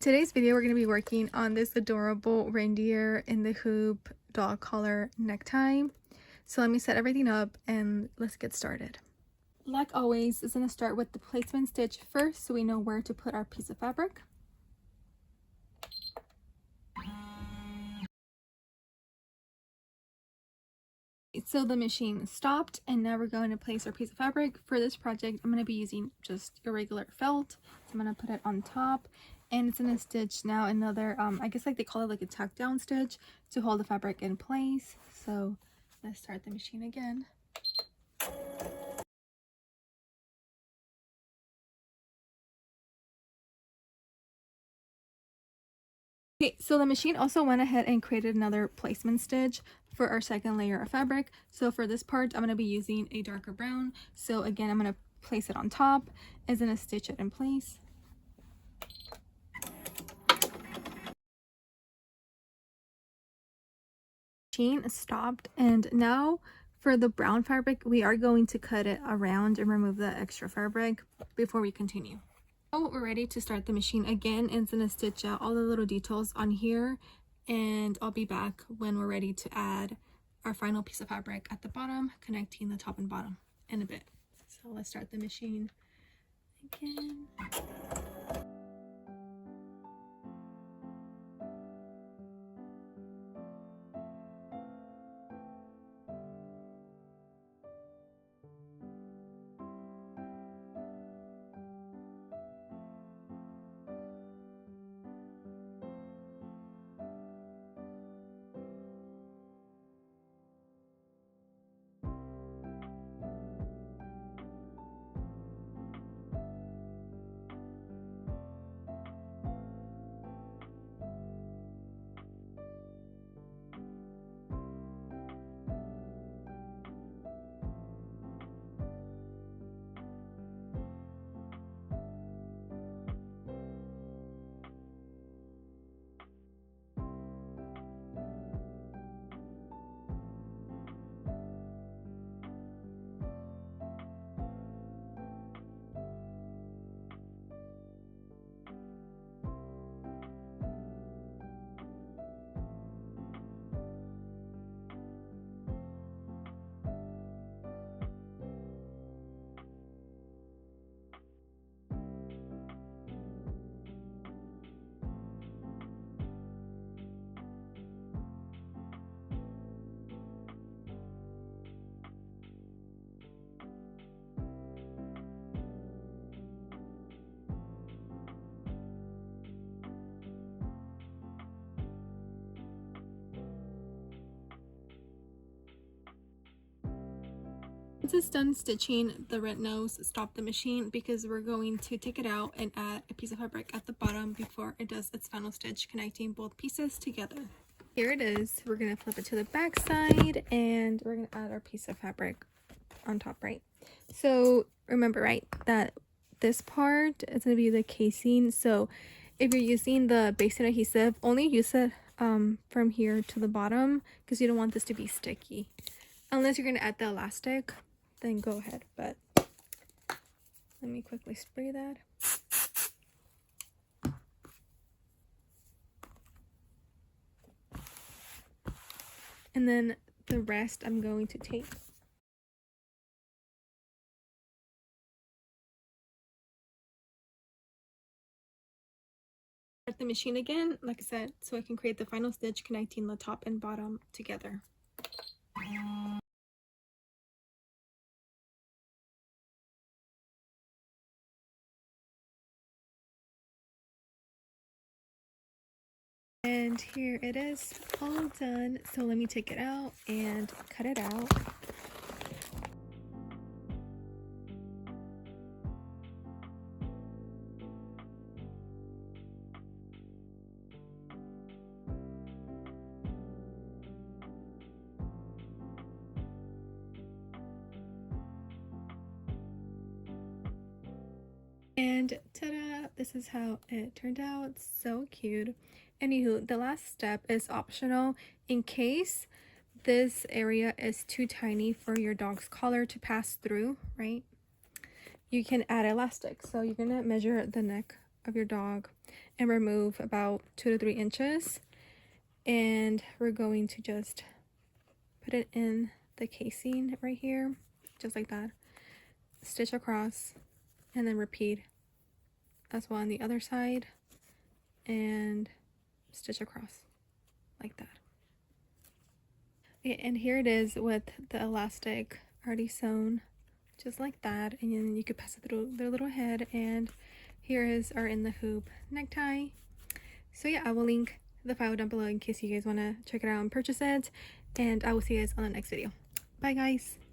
Today's video we're going to be working on this adorable reindeer in the hoop dog collar necktie. So let me set everything up and let's get started. Like always, it's going to start with the placement stitch first so we know where to put our piece of fabric. So the machine stopped and now we're going to place our piece of fabric. For this project, I'm going to be using just irregular felt. So I'm going to put it on top and it's going to stitch now another, I guess like they call it like a tuck down stitch to hold the fabric in place. So let's start the machine again. Okay, so the machine also went ahead and created another placement stitch for our second layer of fabric. So for this part, I'm going to be using a darker brown. So again, I'm going to place it on top and then stitch it in place. Machine stopped, and now for the brown fabric, we are going to cut it around and remove the extra fabric before we continue. Now we're ready to start the machine again, and it's going to stitch out all the little details on here, and I'll be back when we're ready to add our final piece of fabric at the bottom, connecting the top and bottom in a bit. So let's start the machine again. Once it's done stitching the red nose, stop the machine because we're going to take it out and add a piece of fabric at the bottom before it does its final stitch, connecting both pieces together. Here it is. We're going to flip it to the back side and we're going to add our piece of fabric on top, right? So remember, right, that this part is going to be the casing. So if you're using the basting adhesive, only use it from here to the bottom because you don't want this to be sticky. Unless you're going to add the elastic, then go ahead, but let me quickly spray that. And then the rest I'm going to tape. Start the machine again, like I said, so I can create the final stitch connecting the top and bottom together. And here it is, all done. So let me take it out and cut it out. And ta-da! This is how it turned out. So cute. Anywho, the last step is optional in case this area is too tiny for your dog's collar to pass through, right? You can add elastic. So you're gonna measure the neck of your dog and remove about 2 to 3 inches. And we're going to just put it in the casing right here, just like that. Stitch across and then repeat as well on the other side and stitch across like that. Okay, and here it is with the elastic already sewn, just like that. And then you could pass it through their little head, and here is our in the hoop necktie. So yeah, I will link the file down below in case you guys want to check it out and purchase it, and I will see you guys on the next video. Bye guys.